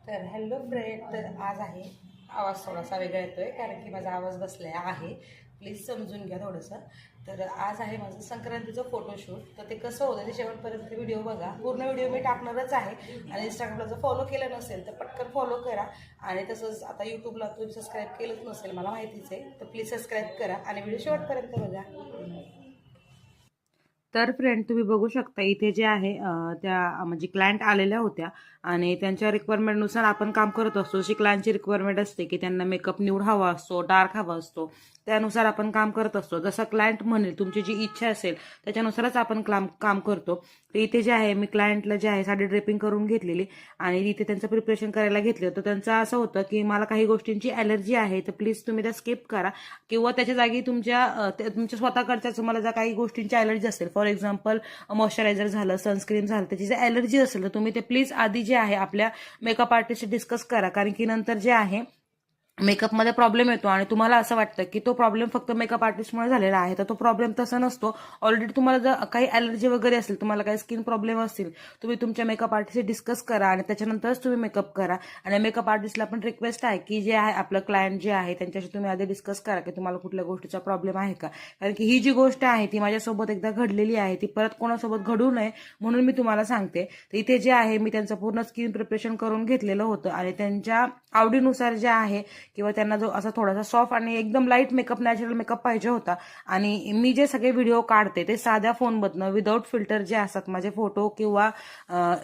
तर hello friend, तर आज आहे आवाज थोडासा वेगळा येतोय कारण की माझा आवाज बसला आहे. प्लीज समजून घ्या थोडंसं. तर आज आहे माझं संक्रांतीचं फोटोशूट. तर ते कसं होतं ते शेवटपर्यंत व्हिडिओ बघा. पूर्ण व्हिडिओ मी टाकणारच आहे. आणि इंस्टाग्रामला जर फॉलो केलं नसेल तर पटकन फॉलो करा. आणि तसंच आता यूट्यूबला तुम्ही सबस्क्राईब केलंच नसेल, मला माहितीच आहे, तर प्लीज सबस्क्राईब करा आणि व्हिडिओ शेवटपर्यंत बघा. तर फ्रेंड, तुम्ही बघू शकता इथे जे आहे त्या म्हणजे क्लायंट आलेल्या होत्या आणि त्यांच्या रिक्वायरमेंटनुसार आपण काम करत असतो. जशी क्लायंटची रिक्वायरमेंट असते की त्यांना मेकअप न्यूड हवा असतो, डार्क हवा असतो, त्यानुसार आपण काम करत असतो. जसं क्लायंट म्हणेल, तुमची जी इच्छा असेल त्याच्यानुसारच आपण काम करतो. तर इथे जे आहे मी क्लायंटला जे आहे साडी ड्रेपिंग करून घेतलेली आणि इथे त्यांचं प्रिपरेशन करायला घेतलं. तर त्यांचं असं होतं की मला काही गोष्टींची ॲलर्जी आहे, तर प्लीज तुम्ही त्या स्किप करा किंवा त्याच्या जागी तुमच्या स्वतःकडच्या तुम्हाला ज्या काही गोष्टींची ॲलर्जी असेल, फॉर एक्झाम्पल मॉइश्चरायझर झालं, सनस्क्रीन झालं, त्याची जर ॲलर्जी असेल तर तुम्ही ते प्लीज आधी जे आहे आपल्या मेकअप आर्टिस्टशी डिस्कस करा. कारण की नंतर जे आहे मेकअपमध्ये प्रॉब्लेम येतो आणि तुम्हाला असं वाटतं की तो प्रॉब्लेम फक्त मेकअप आर्टिस्टमुळे झालेला आहे, तर तो प्रॉब्लेम तसा नसतो. ऑलरेडी तुम्हाला जर काही ॲलर्जी वगैरे असेल, तुम्हाला काही स्किन प्रॉब्लेम असतील, तुम्ही तुमच्या मेकअप आर्टिस्टशी डिस्कस करा आणि त्याच्यानंतरच तुम्ही मेकअप करा. आणि मेकअप आर्टिस्टला पण रिक्वेस्ट आहे की जे आहे आपलं क्लायंट जे आहे त्यांच्याशी तुम्ही आधी डिस्कस करा की तुम्हाला कुठल्या गोष्टीचा प्रॉब्लेम आहे का. कारण की ही जी गोष्ट आहे ती माझ्यासोबत एकदा घडलेली आहे, ती परत कोणासोबत घडू नये म्हणून मी तुम्हाला सांगते. तर इथे जे आहे मी त्यांचं पूर्ण स्किन प्रिपरेशन करून घेतलेलं होतं आणि त्यांच्या आवडीनुसार जे आहे किंवा त्यांना जो असा थोडासा सॉफ्ट आणि एकदम लाईट मेकअप, नॅचरल मेकअप पाहिजे होता. आणि मी जे सगळे व्हिडिओ काढते ते साध्या फोनमधनं विदाऊट फिल्टर जे असतात, माझे फोटो किंवा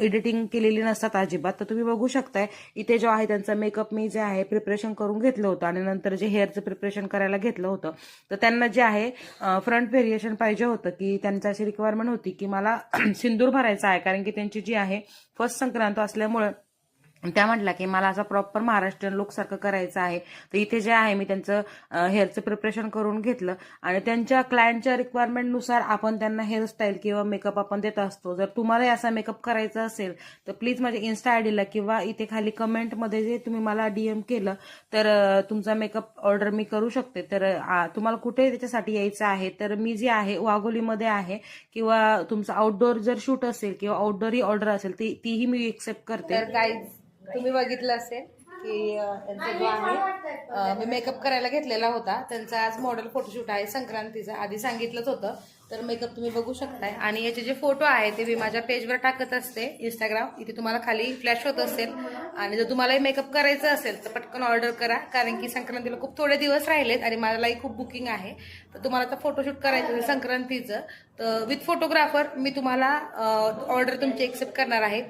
एडिटिंग केलेली नसतात अजिबात. तर तुम्ही बघू शकताय इथे जो आहे त्यांचा मेकअप मी जे आहे प्रिपरेशन करून घेतलं होतं आणि नंतर जे हेअरचं प्रिपरेशन करायला घेतलं होतं. तर त्यांना जे आहे फ्रंट व्हेरिएशन पाहिजे होतं की त्यांची अशी रिक्वायरमेंट होती की मला सिंदूर भरायचा आहे, कारण की त्यांची जी आहे फर्स्ट संक्रांत असल्यामुळे त्या म्हटल्या की मला असं प्रॉपर महाराष्ट्रीयन लुक सारखं करायचं आहे. तर इथे जे आहे मी त्यांचं हेअरचं प्रिपरेशन करून घेतलं आणि त्यांच्या क्लायंटच्या रिक्वायरमेंटनुसार आपण त्यांना हेअरस्टाईल किंवा मेकअप आपण देत असतो. जर तुम्हाला असा मेकअप करायचा असेल तर प्लीज माझ्या इन्स्टा आयडीला किंवा इथे खाली कमेंटमध्ये जे तुम्ही मला डीएम केलं तर तुमचा मेकअप ऑर्डर मी करू शकते. तर तुम्हाला कुठे त्याच्यासाठी यायचं आहे तर मी जे आहे वाघोलीमध्ये आहे, किंवा तुमचं आउटडोअर जर शूट असेल किंवा आउटडोअर ऑर्डर असेल तीही मी एक्सेप्ट करते. तर गाईज, तुम्ही बघितलं असेल की त्यांचा जो आहे मी मेकअप करायला घेतलेला होता. त्यांचा आज मॉडेल फोटोशूट आहे संक्रांतीचा, आधी सांगितलंच होतं. तर मेकअप तुम्ही बघू शकताय आणि याचे जे फोटो आहे ते मी माझ्या पेजवर टाकत असते इंस्टाग्राम, इथे तुम्हाला खाली फ्लॅश होत असेल. आणि जर तुम्हालाही मेकअप करायचं असेल तर पटकन ऑर्डर करा, कारण की संक्रांतीला खूप थोडे दिवस राहिलेत आणि मलाही खूप बुकिंग आहे. तर तुम्हाला तर फोटोशूट करायचं असेल संक्रांतीचं तर विथ फोटोग्राफर मी तुम्हाला ऑर्डर तुमची एक्सेप्ट करणार आहे.